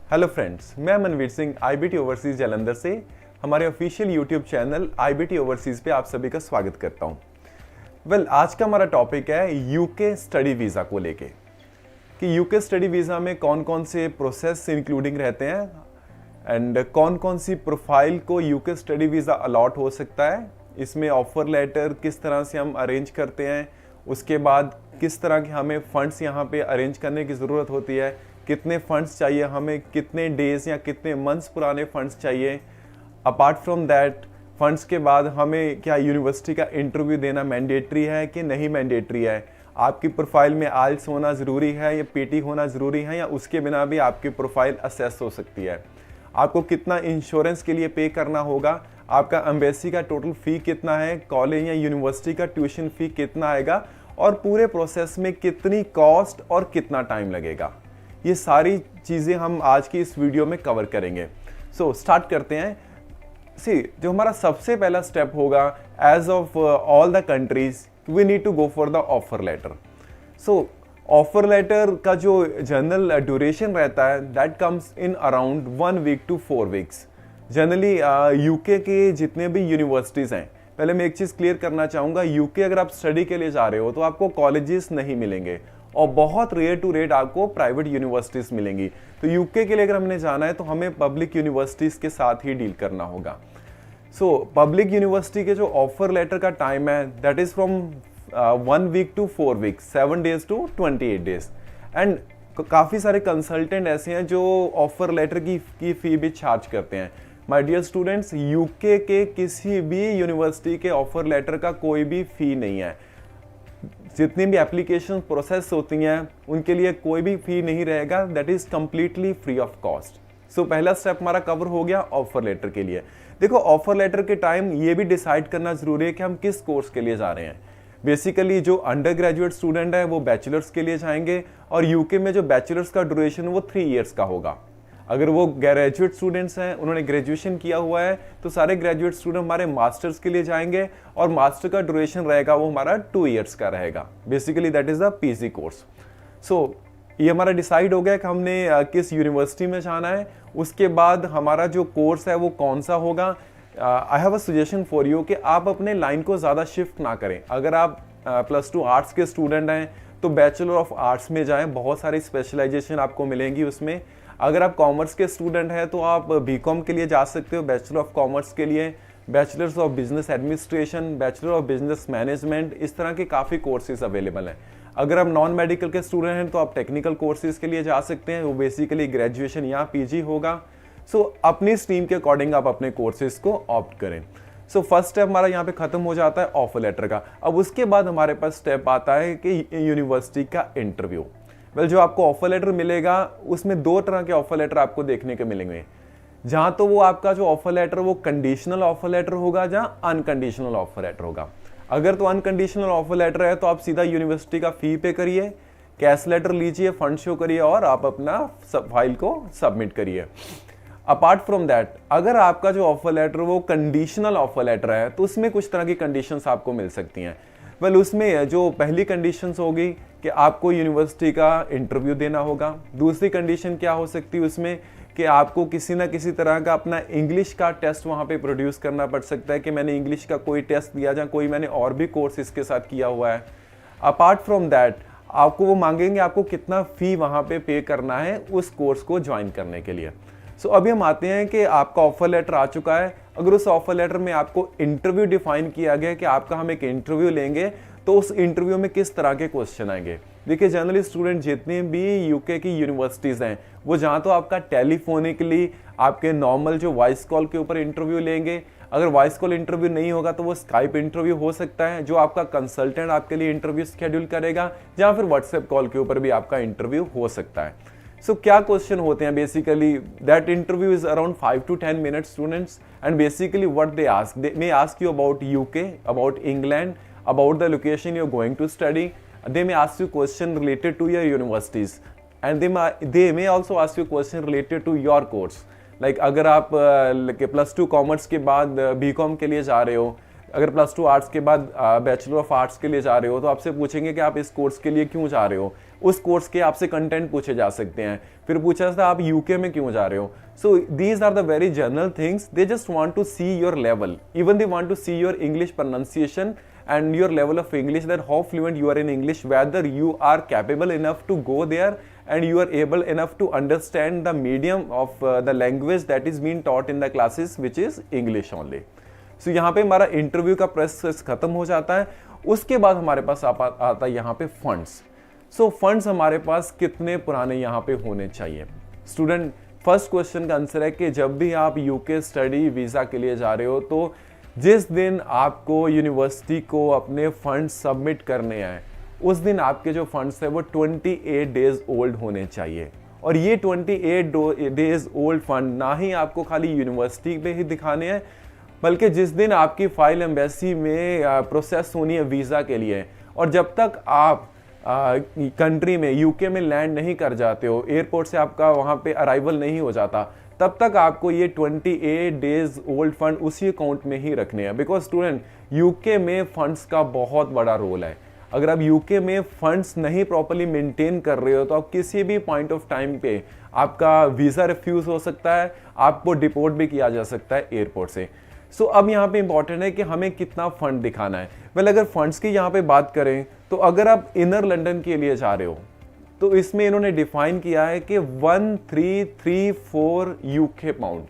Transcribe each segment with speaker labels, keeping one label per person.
Speaker 1: Hello friends, मैं Manveer Singh IBT overseas Jalandhar से हमारे official YouTube channel IBT overseas पे आप सभी का स्वागत करता हूं। आज का हमारा टॉपिक है यूके स्टडी वीज़ा को लेके कि यूके स्टडी वीज़ा में कौन कौन से प्रोसेस इंक्लूडिंग रहते हैं एंड कौन कौन सी प्रोफाइल को यूके स्टडी वीज़ा अलॉट हो सकता है। इसमें ऑफर लेटर किस तरह से हम अरेंज करते हैं, उसके बाद किस तरह के हमें फंड्स यहाँ पे अरेंज करने की ज़रूरत होती है, कितने फंड्स चाहिए हमें, कितने डेज या कितने मंथ्स पुराने फंड्स चाहिए। अपार्ट फ्रॉम दैट फंड्स के बाद हमें क्या यूनिवर्सिटी का इंटरव्यू देना मैंडेटरी है कि नहीं मैंडेटरी है, आपकी प्रोफाइल में आइल्स होना ज़रूरी है या पीटी होना ज़रूरी है या उसके बिना भी आपकी प्रोफाइल असेस हो सकती है। आपको कितना इंश्योरेंस के लिए पे करना होगा, आपका एम्बेसी का टोटल फ़ी कितना है, कॉलेज या यूनिवर्सिटी का ट्यूशन फ़ी कितना आएगा और पूरे प्रोसेस में कितनी कॉस्ट और कितना टाइम लगेगा। ये सारी चीज़ें हम आज की इस वीडियो में कवर करेंगे। स्टार्ट करते हैं। जो हमारा सबसे पहला स्टेप होगा, as of all the countries we need to go for the offer letter. Offer letter का जो जनरल ड्यूरेशन रहता है that comes in around 1 week to 4 weeks. Generally UK के जितने भी यूनिवर्सिटीज़ हैं, पहले मैं एक चीज़ क्लियर करना चाहूँगा, यूके अगर आप स्टडी के लिए जा रहे हो तो आपको कॉलेजेस नहीं मिलेंगे और बहुत रेयर टू रेयर आपको प्राइवेट यूनिवर्सिटीज़ मिलेंगी। तो यूके के लिए अगर हमने जाना है तो हमें पब्लिक यूनिवर्सिटीज़ के साथ ही डील करना होगा। पब्लिक यूनिवर्सिटी के जो ऑफर लेटर का टाइम है that is from 1 week to 4 weeks, 7 days to 28 days। And काफ़ी सारे कंसल्टेंट ऐसे हैं जो ऑफर लेटर की फ़ी भी चार्ज करते हैं। माय डियर स्टूडेंट्स, यूके के किसी भी यूनिवर्सिटी के ऑफर लेटर का कोई भी फ़ी नहीं है। जितनी भी एप्लीकेशन प्रोसेस होती हैं उनके लिए कोई भी फ़ी नहीं रहेगा, that is completely free of cost. पहला स्टेप हमारा कवर हो गया ऑफर लेटर के लिए। देखो, ऑफर लेटर के टाइम ये भी डिसाइड करना ज़रूरी है कि हम किस कोर्स के लिए जा रहे हैं। बेसिकली जो अंडर ग्रेजुएट स्टूडेंट है वो बैचलर्स के लिए जाएंगे और यूके में जो बैचलर्स का ड्यूरेशन वो 3 ईयर्स का होगा। अगर वो ग्रेजुएट स्टूडेंट्स हैं, उन्होंने ग्रेजुएशन किया हुआ है, तो सारे ग्रेजुएट स्टूडेंट हमारे मास्टर्स के लिए जाएंगे और मास्टर का ड्यूरेशन रहेगा वो हमारा 2 ईयर्स का रहेगा। Basically that is the PG course. ये हमारा डिसाइड हो गया कि हमने किस यूनिवर्सिटी में जाना है। उसके बाद हमारा जो कोर्स है वो कौन सा होगा। I have a suggestion for you कि आप अपने लाइन को ज़्यादा शिफ्ट ना करें। अगर आप +2 आर्ट्स के स्टूडेंट हैं तो बैचलर ऑफ आर्ट्स में जाएं, बहुत सारी स्पेशलाइजेशन आपको मिलेंगी उसमें। अगर आप कॉमर्स के स्टूडेंट हैं तो आप बीकॉम के लिए जा सकते हो, बैचलर ऑफ कॉमर्स के लिए, bachelors of business administration, bachelor of business management, इस तरह के काफ़ी कोर्सेज अवेलेबल हैं। अगर आप नॉन मेडिकल के स्टूडेंट हैं तो आप टेक्निकल कोर्सेज के लिए जा सकते हैं, वो बेसिकली ग्रेजुएशन या पीजी होगा। अपनी स्ट्रीम के अकॉर्डिंग आप अपने कोर्सेज को ऑप्ट करें। फर्स्ट स्टेप हमारा यहाँ पे खत्म हो जाता है ऑफर लेटर का। अब उसके बाद हमारे पास स्टेप आता है कि यूनिवर्सिटी का इंटरव्यू। जो आपको ऑफर लेटर मिलेगा उसमें 2 तरह के ऑफर लेटर आपको देखने को मिलेंगे। जहाँ तो वो आपका जो ऑफर लेटर वो कंडीशनल ऑफर लेटर होगा, जहाँ अनकंडीशनल ऑफर लेटर होगा। अगर तो अनकंडीशनल ऑफर लेटर है तो आप सीधा यूनिवर्सिटी का फ़ी पे करिए, कैश लेटर लीजिए, फंड शो करिए और आप अपना फाइल को सबमिट करिए। अपार्ट फ्रॉम दैट, अगर आपका जो ऑफर लेटर वो कंडीशनल ऑफर लेटर है तो उसमें कुछ तरह की कंडीशंस आपको मिल सकती हैं। उसमें जो पहली कंडीशंस होगी कि आपको यूनिवर्सिटी का इंटरव्यू देना होगा। दूसरी कंडीशन क्या हो सकती है उसमें कि आपको किसी ना किसी तरह का अपना इंग्लिश का टेस्ट वहाँ पे प्रोड्यूस करना पड़ सकता है कि मैंने इंग्लिश का कोई टेस्ट दिया, या कोई मैंने और भी कोर्स इसके साथ किया हुआ है। अपार्ट फ्रॉम दैट आपको वो मांगेंगे आपको कितना फ़ी वहाँ पे करना है उस कोर्स को ज्वाइन करने के लिए। अभी हम आते हैं कि आपका ऑफर लेटर आ चुका है। अगर उस ऑफर लेटर में आपको इंटरव्यू डिफाइन किया गया कि आपका हम एक इंटरव्यू लेंगे तो उस इंटरव्यू में किस तरह के क्वेश्चन आएंगे। देखिए, जनरली स्टूडेंट जितने भी यूके की यूनिवर्सिटीज़ हैं वो जहाँ तो आपका टेलीफोनिकली आपके नॉर्मल जो वॉइस कॉल के ऊपर इंटरव्यू लेंगे। अगर वॉइस कॉल इंटरव्यू नहीं होगा तो वो स्काइप इंटरव्यू हो सकता है, जो आपका कंसल्टेंट आपके लिए इंटरव्यू शेड्यूल करेगा, या फिर व्हाट्सएप कॉल के ऊपर भी आपका इंटरव्यू हो सकता है। क्या क्वेश्चन होते हैं basically, that interview is around 5 to 10 minutes students, and basically what they ask, they may ask you about UK, about England, about the location you're going to study. They may ask you question related to your universities, and they may also ask you question related to your course. Like अगर आप +2 commerce के बाद BCom के लिए जा रहे हो अगर +2 आर्ट्स के बाद बैचलर ऑफ आर्ट्स के लिए जा रहे हो तो आपसे पूछेंगे कि आप इस कोर्स के लिए क्यों जा रहे हो, उस कोर्स के आपसे कंटेंट पूछे जा सकते हैं। फिर पूछा जाता है आप यूके में क्यों जा रहे हो। So these are the very general things, they just want to see your level, even they want to see your English pronunciation and your level of English, that how fluent you are in English, whether you are capable enough to go there and you are able enough to understand the medium of the language that is being taught in the classes, which is English only. So यहाँ पे हमारा interview का process खत्म हो जाता है। उसके बाद हमारे पास आता है यहाँ पे फंड्स। सो फंड्स हमारे पास कितने पुराने यहाँ पे होने चाहिए। स्टूडेंट, फर्स्ट क्वेश्चन का आंसर है कि जब भी आप यूके स्टडी वीज़ा के लिए जा रहे हो तो जिस दिन आपको यूनिवर्सिटी को अपने फंड सबमिट करने हैं उस दिन आपके जो फंड्स है वो 28 डेज ओल्ड होने चाहिए। और ये 28 डेज ओल्ड फंड ना ही आपको खाली यूनिवर्सिटी पे ही दिखाने हैं, बल्कि जिस दिन आपकी फाइल एम्बेसी में प्रोसेस होनी है वीज़ा के लिए, और जब तक आप कंट्री में यूके में लैंड नहीं कर जाते हो, एयरपोर्ट से आपका वहाँ पे अराइवल नहीं हो जाता, तब तक आपको ये 28 डेज ओल्ड फंड उसी अकाउंट में ही रखने हैं। बिकॉज स्टूडेंट, यूके में फंड्स का बहुत बड़ा रोल है। अगर आप यूके में फंड्स नहीं प्रॉपर्ली मेंटेन कर रहे हो तो आप किसी भी पॉइंट ऑफ टाइम पे आपका वीज़ा रिफ्यूज़ हो सकता है, आपको डिपोर्ट भी किया जा सकता है एयरपोर्ट से। सो अब यहाँ पे इंपॉर्टेंट है कि हमें कितना फंड दिखाना है। वेल, अगर फंड्स की यहाँ पे बात करें तो अगर आप इनर लंदन के लिए जा रहे हो तो इसमें इन्होंने डिफाइन किया है कि 1334 यूके पाउंड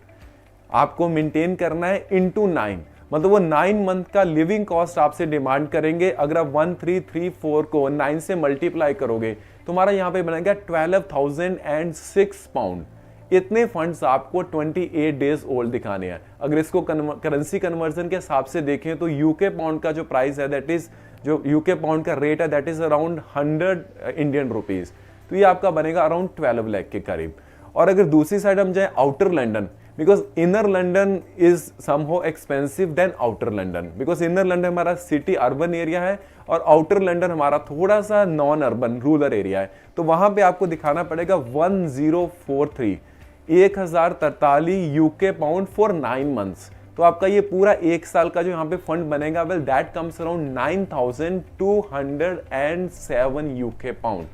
Speaker 1: आपको मेंटेन करना है इनटू 9, मतलब वो 9 मंथ का लिविंग कॉस्ट आपसे डिमांड करेंगे। अगर आप 1334 को 9 से मल्टीप्लाई करोगे तो हमारा यहाँ पे बनेगा 12,006 पाउंड। इतने फंड्स आपको 28 डेज ओल्ड दिखाने हैं। अगर इसको करेंसी कन्वर्जन के हिसाब से देखें तो यूके पाउंड का जो प्राइस है, दैट इज जो यूके पाउंड का रेट है, that is around 100 Indian rupees. तो ये आपका बनेगा अराउंड 12 लाख के करीब। और अगर दूसरी साइड हम जाए outer London, because inner London is somehow expensive than outer London, because inner London हमारा सिटी अर्बन एरिया है और आउटर लंदन हमारा थोड़ा सा नॉन अर्बन रूरल एरिया है। तो वहां पे आपको दिखाना पड़ेगा 1043 यूके पाउंड फॉर 9 मंथ्स। तो आपका ये पूरा 1 साल का जो यहाँ पे फंड बनेगा, well that comes around 9207 UK pound.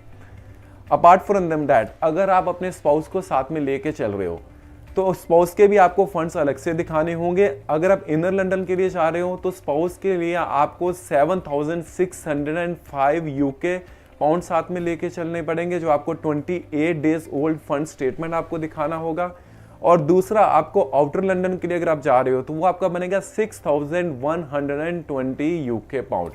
Speaker 1: Apart from them that, अगर आप अपने स्पाउस को साथ में लेके चल रहे हो तो स्पाउस के भी आपको फंड्स अलग से दिखाने होंगे। अगर आप इनर लंदन के लिए जा रहे हो तो स्पाउस के लिए आपको 7605 यूके पाउंड साथ में लेके चलने पड़ेंगे, जो आपको 28 डेज ओल्ड फंड स्टेटमेंट आपको दिखाना होगा। और दूसरा, आपको आउटर लंदन के लिए अगर आप जा रहे हो तो वो आपका बनेगा 6120 यूके पाउंड।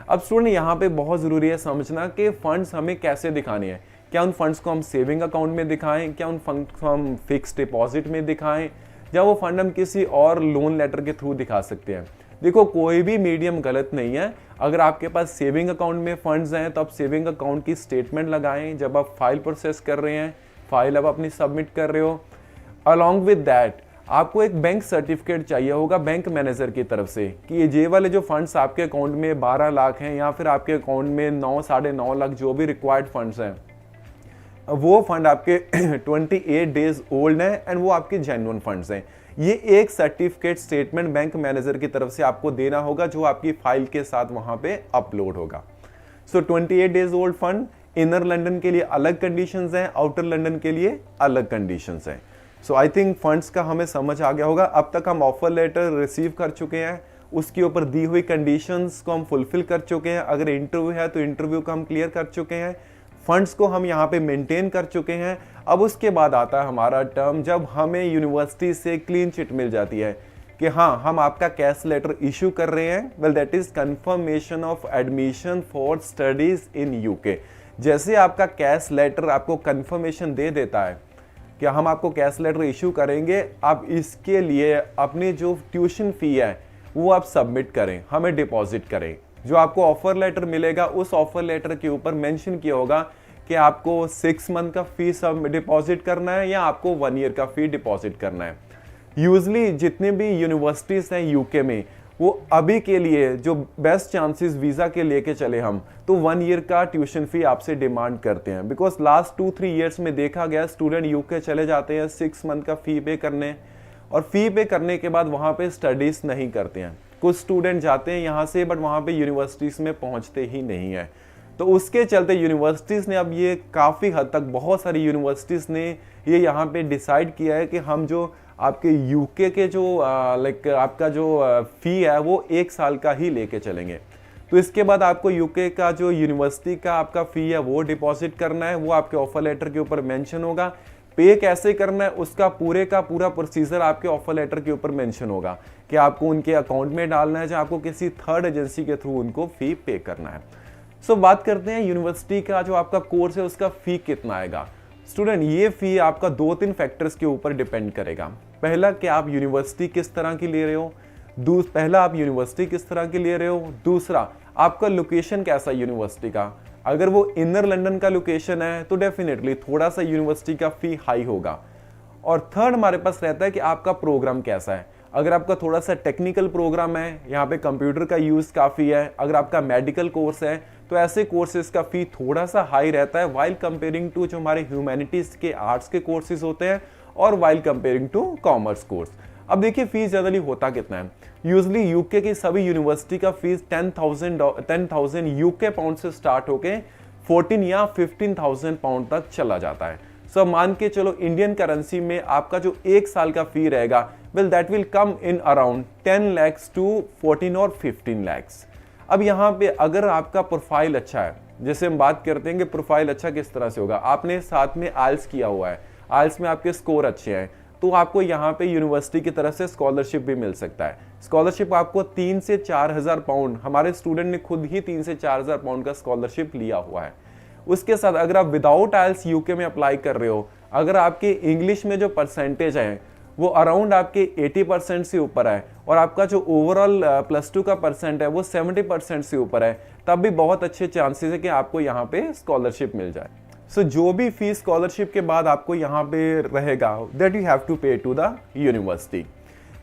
Speaker 1: अब स्टूडेंट, यहाँ पे बहुत ज़रूरी है समझना कि फंड्स हमें कैसे दिखाने हैं। क्या उन फंड्स को हम सेविंग अकाउंट में दिखाएं, क्या उन फंड्स को हम फिक्स डिपॉजिट में दिखाएं, या वो फंड हम किसी और लोन लेटर के थ्रू दिखा सकते हैं। देखो, कोई भी मीडियम गलत नहीं है। अगर आपके पास सेविंग अकाउंट में फंड्स हैं तो आप सेविंग अकाउंट की स्टेटमेंट लगाएं जब आप फाइल प्रोसेस कर रहे हैं, फाइल अब अपनी सबमिट कर रहे हो। अलॉन्ग विद दैट आपको एक बैंक सर्टिफिकेट चाहिए होगा बैंक मैनेजर की तरफ से कि ये वाले जो फंड्स आपके अकाउंट में 12 लाख हैं या फिर आपके अकाउंट में 9 साढ़े 9 लाख जो भी रिक्वायर्ड फंड्स हैं, वो फंड आपके 28 डेज ओल्ड हैं एंड वो आपके जेन्युइन फंड्स हैं। ये एक सर्टिफिकेट स्टेटमेंट बैंक मैनेजर की तरफ से आपको देना होगा जो आपकी फाइल के साथ वहां पे अपलोड होगा। सो 28 days old fund inner London के लिए अलग कंडीशंस हैं, आउटर लंदन के लिए अलग कंडीशंस हैं। सो आई थिंक फंड्स का हमें समझ आ गया होगा। अब तक हम ऑफर लेटर रिसीव कर चुके हैं, उसके ऊपर दी हुई कंडीशंस को हम फुलफिल कर चुके हैं। अगर इंटरव्यू है तो इंटरव्यू को हम क्लियर कर चुके हैं, फंड्स को हम यहाँ पे मेंटेन कर चुके हैं। अब उसके बाद आता है हमारा टर्म जब हमें यूनिवर्सिटी से क्लीन चिट मिल जाती है कि हाँ, हम आपका कैश लेटर इशू कर रहे हैं। Well, that is confirmation of admission for studies in UK. जैसे आपका कैश लेटर आपको कंफर्मेशन दे देता है कि हम आपको कैश लेटर इशू करेंगे, आप इसके लिए अपनी जो ट्यूशन फी है वो आप सबमिट करें, हमें डिपॉजिट करें। जो आपको ऑफर लेटर मिलेगा उस ऑफर लेटर के ऊपर मेंशन किया होगा कि आपको 6 मंथ का फी सब डिपॉजिट करना है या आपको 1 ईयर का फी डिपॉजिट करना है। यूजली जितने भी यूनिवर्सिटीज हैं यूके में, वो अभी के लिए जो बेस्ट चांसेस वीज़ा के लेके चले हम तो 1 ईयर का ट्यूशन फी आपसे डिमांड करते हैं। बिकॉज लास्ट 2-3 ईयर्स में देखा गया स्टूडेंट यूके चले जाते हैं 6 मंथ का फी पे करने, और फी पे करने के बाद वहाँ पे स्टडीज़ नहीं करते हैं। कुछ स्टूडेंट जाते हैं यहाँ से बट वहाँ पे यूनिवर्सिटीज़ में पहुँचते ही नहीं है। तो उसके चलते यूनिवर्सिटीज़ ने अब ये काफ़ी हद तक, बहुत सारी यूनिवर्सिटीज़ ने ये यहाँ पे डिसाइड किया है कि हम जो आपके यूके के जो लाइक आपका जो फ़ी है वो 1 साल का ही लेके चलेंगे। तो इसके बाद आपको यूके का जो यूनिवर्सिटी का आपका फ़ी है वो डिपॉजिट करना है, वो आपके ऑफर लेटर के ऊपर मेंशन होगा। पे कैसे करना है उसका पूरे का पूरा प्रोसीजर आपके ऑफर लेटर के ऊपर मेंशन होगा कि आपको उनके अकाउंट में डालना है या आपको किसी थर्ड एजेंसी के थ्रू उनको फ़ी पे करना है। सो बात करते हैं यूनिवर्सिटी का जो आपका कोर्स है उसका फ़ी कितना आएगा। स्टूडेंट, ये फ़ी आपका 2-3 फैक्टर्स के ऊपर डिपेंड करेगा। पहला कि आप यूनिवर्सिटी किस तरह की ले रहे हो, दूसरा आपका लोकेशन कैसा है यूनिवर्सिटी का। अगर वो इनर लंदन का लोकेशन है तो डेफिनेटली थोड़ा सा यूनिवर्सिटी का फ़ी हाई होगा। और थर्ड हमारे पास रहता है कि आपका प्रोग्राम कैसा है। अगर आपका थोड़ा सा टेक्निकल प्रोग्राम है, यहाँ पे कंप्यूटर का यूज़ काफ़ी है, अगर आपका मेडिकल कोर्स है तो ऐसे कोर्सेज का फ़ी थोड़ा सा हाई रहता है वाइल कंपेयरिंग टू जो हमारे ह्यूमैनिटीज़ के आर्ट्स के कोर्सेज होते हैं और while comparing to commerce course. अब देखिए फीस जनरली होता कितना है। यूजली यूके की सभी यूनिवर्सिटी का फीस 10,000 यूके पाउंड से स्टार्ट होके 14 या 15,000 पाउंड तक चला जाता है। सो मान के चलो इंडियन करेंसी में आपका जो 1 साल का फी रहेगा, well that will come in around 10 lakhs to 14 और 15 lakhs। अब यहाँ पे अगर आपका प्रोफाइल अच्छा है, जैसे हम बात करते हैं कि प्रोफाइल अच्छा किस तरह से होगा, आपने साथ में आइल्स किया हुआ है, आइल्स में आपके स्कोर अच्छे हैं, तो आपको यहाँ पे यूनिवर्सिटी की तरफ से स्कॉलरशिप भी मिल सकता है। स्कॉलरशिप आपको 3 से 4,000 पाउंड, हमारे स्टूडेंट ने खुद ही 3 से 4,000 पाउंड का स्कॉलरशिप लिया हुआ है। उसके साथ अगर आप विदाउट आइल्स यूके में अप्लाई कर रहे हो, अगर आपके इंग्लिश में जो परसेंटेज है वो अराउंड आपके 80% से ऊपर है और आपका जो ओवरऑल +2 का परसेंट है वो 70% से ऊपर है, तब भी बहुत अच्छे चांसेस है कि आपको यहाँ पे स्कॉलरशिप मिल जाए। सो जो भी फीस स्कॉलरशिप के बाद आपको यहाँ पे रहेगा, दैट यू हैव टू पे टू द यूनिवर्सिटी।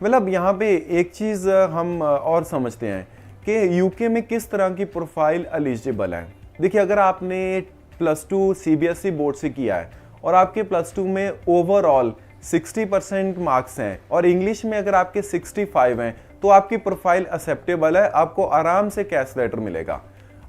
Speaker 1: मतलब यहाँ पे एक चीज़ हम और समझते हैं कि यूके में किस तरह की प्रोफाइल एलिजिबल है। देखिए, अगर आपने +2 सीबीएसई बोर्ड से किया है और आपके +2 में ओवरऑल 60% मार्क्स हैं और इंग्लिश में अगर आपके 65 हैं तो आपकी प्रोफाइल एक्सेप्टेबल है, आपको आराम से कैश लेटर मिलेगा,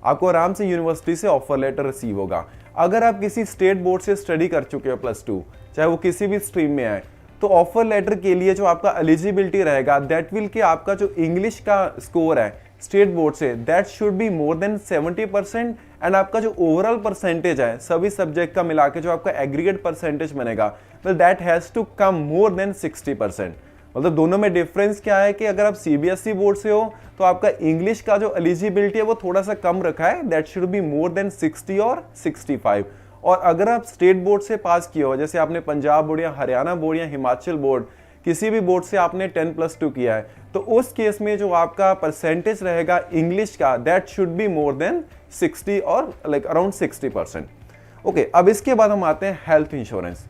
Speaker 1: आपको आराम से यूनिवर्सिटी से ऑफर लेटर रिसीव होगा। अगर आप किसी स्टेट बोर्ड से स्टडी कर चुके हो +2, चाहे वो किसी भी स्ट्रीम में आए, तो ऑफर लेटर के लिए जो आपका एलिजिबिलिटी रहेगा दैट विल कि आपका जो इंग्लिश का स्कोर है state board say that should be more than 70% and आपका जो ओवरऑल परसेंटेज है सभी सब्जेक्ट का मिला के जो आपका एग्रीगेट परसेंटेज बनेगा, well that has to come more than 60%। मतलब दोनों में डिफरेंस क्या है कि अगर आप सीबीएसई बोर्ड से हो तो आपका इंग्लिश का जो एलिजिबिलिटी है वो थोड़ा सा कम रखा है, that should be more than 60 और 65। और अगर आप स्टेट बोर्ड से पास किया हो, जैसे आपने पंजाब बोर्ड या हरियाणा बोर्ड या हिमाचल बोर्ड, किसी भी बोर्ड से आपने 10+2 किया है, तो उस केस में जो आपका परसेंटेज रहेगा इंग्लिश का that should be more than 60 और लाइक अराउंड 60%। ओके, अब इसके बाद हम आते हैं हेल्थ इंश्योरेंस।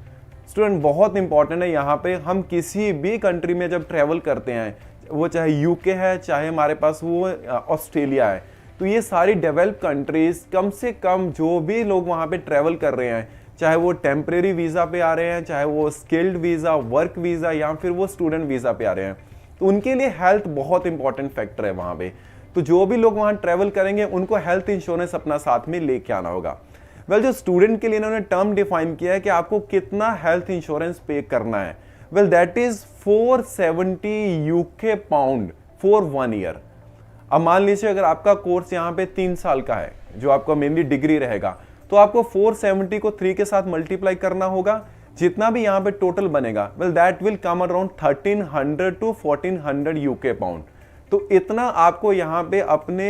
Speaker 1: स्टूडेंट, बहुत इंपॉर्टेंट है यहाँ पे। हम किसी भी कंट्री में जब ट्रैवल करते हैं, वो चाहे यूके है चाहे हमारे पास वो ऑस्ट्रेलिया है, तो ये सारी डेवलप कंट्रीज कम से कम जो भी लोग वहाँ पे ट्रैवल कर रहे हैं, चाहे वो टेम्परेरी वीज़ा पे आ रहे हैं, चाहे वो स्किल्ड वीज़ा, वर्क वीज़ा या फिर वो स्टूडेंट वीज़ा पे आ रहे हैं, तो उनके लिए हेल्थ बहुत इंपॉर्टेंट फैक्टर है वहाँ पे। तो जो भी लोग वहाँ ट्रैवल करेंगे उनको हेल्थ इंश्योरेंस अपना साथ में लेके आना होगा। वेल, जो स्टूडेंट के लिए इन्होंने टर्म डिफाइन किया है कि आपको कितना हेल्थ इंश्योरेंस पे करना है, well that is 470 UK pound for 1 year. अब मान लीजिए अगर आपका कोर्स यहाँ पे 3 साल का है, जो आपका मेनली डिग्री रहेगा, तो आपको 470 को 3 के साथ मल्टीप्लाई करना होगा, जितना भी यहाँ पे टोटल बनेगा, well that will come around 1300 to 1400 UK pound. तो इतना आपको यहाँ पे अपने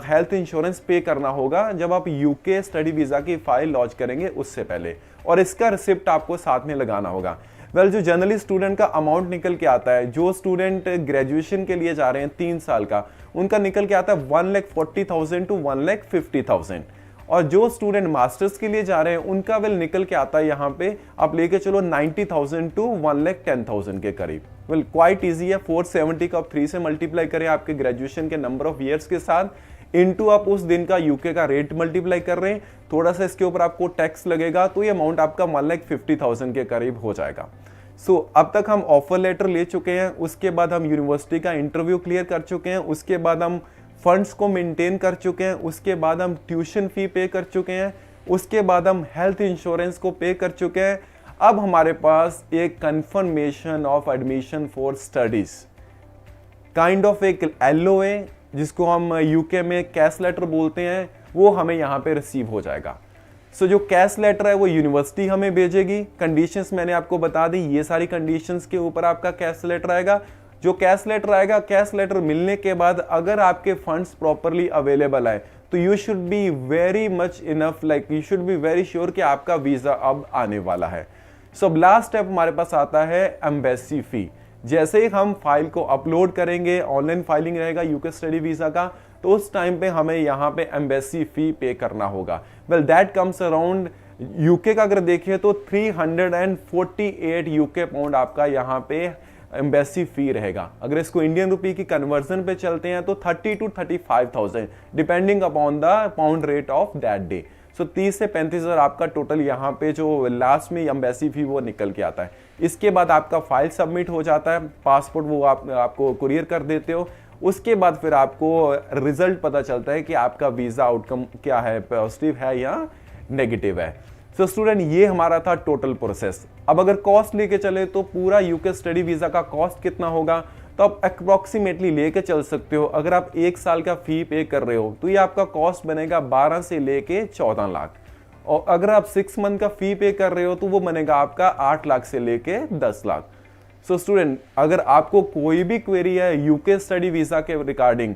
Speaker 1: हेल्थ इंश्योरेंस पे करना होगा जब आप यूके स्टडी वीज़ा की फाइल लॉन्च करेंगे उससे पहले, और इसका रिसिप्ट आपको साथ में लगाना होगा। वेल, जो जनरली स्टूडेंट का अमाउंट निकल के आता है, जो स्टूडेंट ग्रेजुएशन के लिए जा रहे हैं 3 साल का, उनका निकल के आता है 1,40,000 टू 1,50,000। और जो स्टूडेंट मास्टर्स के लिए जा रहे हैं उनका वेल निकल के आता है यहाँ पे आप लेके चलो 90,000 टू 1,10,000 के करीब। वेल, क्वाइट इजी है। 470 को आप 3 से मल्टीप्लाई करें आपके ग्रेजुएशन के नंबर ऑफ ईयर्स के साथ, इनटू आप उस दिन का यूके का रेट मल्टीप्लाई कर रहे हैं, थोड़ा सा इसके ऊपर आपको टैक्स लगेगा, तो ये अमाउंट आपका 1,50,000 के करीब हो जाएगा। सो अब तक हम ऑफर लेटर ले चुके हैं, उसके बाद हम यूनिवर्सिटी का इंटरव्यू क्लियर कर चुके हैं, उसके बाद हम फंड्स को मेंटेन कर चुके हैं, उसके बाद हम ट्यूशन फी पे कर चुके हैं, उसके बाद हम हेल्थ इंश्योरेंस को पे कर चुके हैं। अब हमारे पास एक confirmation of admission for studies, kind of एक LOA जिसको हम यूके में कैश लेटर बोलते हैं, वो हमें यहाँ पे रिसीव हो जाएगा। सो जो कैश लेटर है वो यूनिवर्सिटी हमें भेजेगी। कंडीशंस मैंने आपको बता दी, ये सारी कंडीशंस के ऊपर आपका कैश लेटर आएगा। जो कैश लेटर आएगा, कैश लेटर मिलने के बाद अगर आपके फंड्स प्रॉपरली अवेलेबल है तो you should be very much enough, like you should be very sure कि आपका वीजा अब आने वाला है। सो अब लास्ट स्टेप हमारे पास आता है एम्बेसी फी। जैसे ही हम फाइल को अपलोड करेंगे, ऑनलाइन फाइलिंग रहेगा यूके स्टडी वीजा का, तो उस टाइम पे हमें यहाँ पे एम्बेसी फी पे करना होगा। Well that comes around, UK का अगर देखिए तो 348 यूके पाउंड आपका यहाँ पे एम्बेसी फी रहेगा। अगर इसको इंडियन रुपी की कन्वर्जन पे चलते हैं तो 30 to 35,000 depending upon the pound rate of that day. So 30 से 35,000 आपका टोटल यहाँ पे जो लास्ट में एम्बेसी फी वो निकल के आता है। इसके बाद आपका फाइल सबमिट हो जाता है, पासपोर्ट वो आपको कुरियर कर देते हो। उसके बाद फिर आपको रिजल्ट पता चलता है कि आपका वीजा आउटकम क्या है, पॉजिटिव है या नेगेटिव है। सो स्टूडेंट, ये हमारा था टोटल प्रोसेस। अब अगर कॉस्ट लेके चले तो पूरा यूके स्टडी वीजा का कॉस्ट कितना होगा, तो आप अप्रोक्सीमेटली लेके चल सकते हो। अगर आप 1 साल का फी पे कर रहे हो तो ये आपका कॉस्ट बनेगा 12 से लेके 14 लाख, और अगर आप 6 मंथ का फी पे कर रहे हो तो वो बनेगा आपका 8 लाख से लेके 10 लाख। सो स्टूडेंट, अगर आपको कोई भी क्वेरी है यूके स्टडी वीजा के रिगार्डिंग,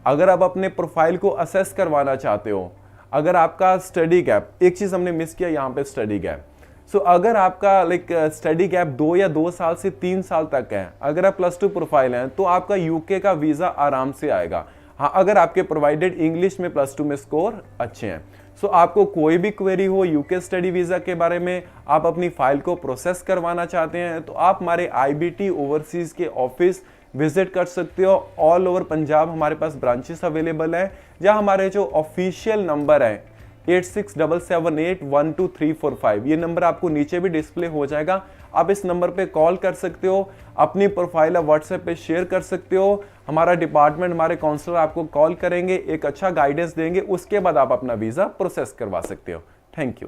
Speaker 1: अगर आप अपने प्रोफाइल को असेस करवाना चाहते हो, अगर आपका स्टडी गैप, एक चीज हमने मिस किया यहाँ पे, स्टडी गैप। सो अगर आपका स्टडी गैप 2 या 2 साल से 3 साल तक है, अगर आप +2 प्रोफाइल हैं तो आपका यूके का वीजा आराम से आएगा। हाँ, अगर आपके प्रोवाइडेड इंग्लिश में +2 में स्कोर अच्छे हैं। सो आपको कोई भी क्वेरी हो यूके स्टडी वीजा के बारे में, आप अपनी फाइल को प्रोसेस करवाना चाहते हैं, तो आप हमारे IBT ओवरसीज के ऑफिस विजिट कर सकते हो। ऑल ओवर पंजाब हमारे पास ब्रांचेस अवेलेबल है, जहां हमारे जो ऑफिशियल नंबर है 8677812345, ये नंबर आपको नीचे भी डिस्प्ले हो जाएगा। आप इस नंबर पे कॉल कर सकते हो, अपनी प्रोफाइल आप व्हाट्सएप पे शेयर कर सकते हो। हमारा डिपार्टमेंट, हमारे काउंसलर आपको कॉल करेंगे, एक अच्छा गाइडेंस देंगे, उसके बाद आप अपना वीजा प्रोसेस करवा सकते हो। Thank you.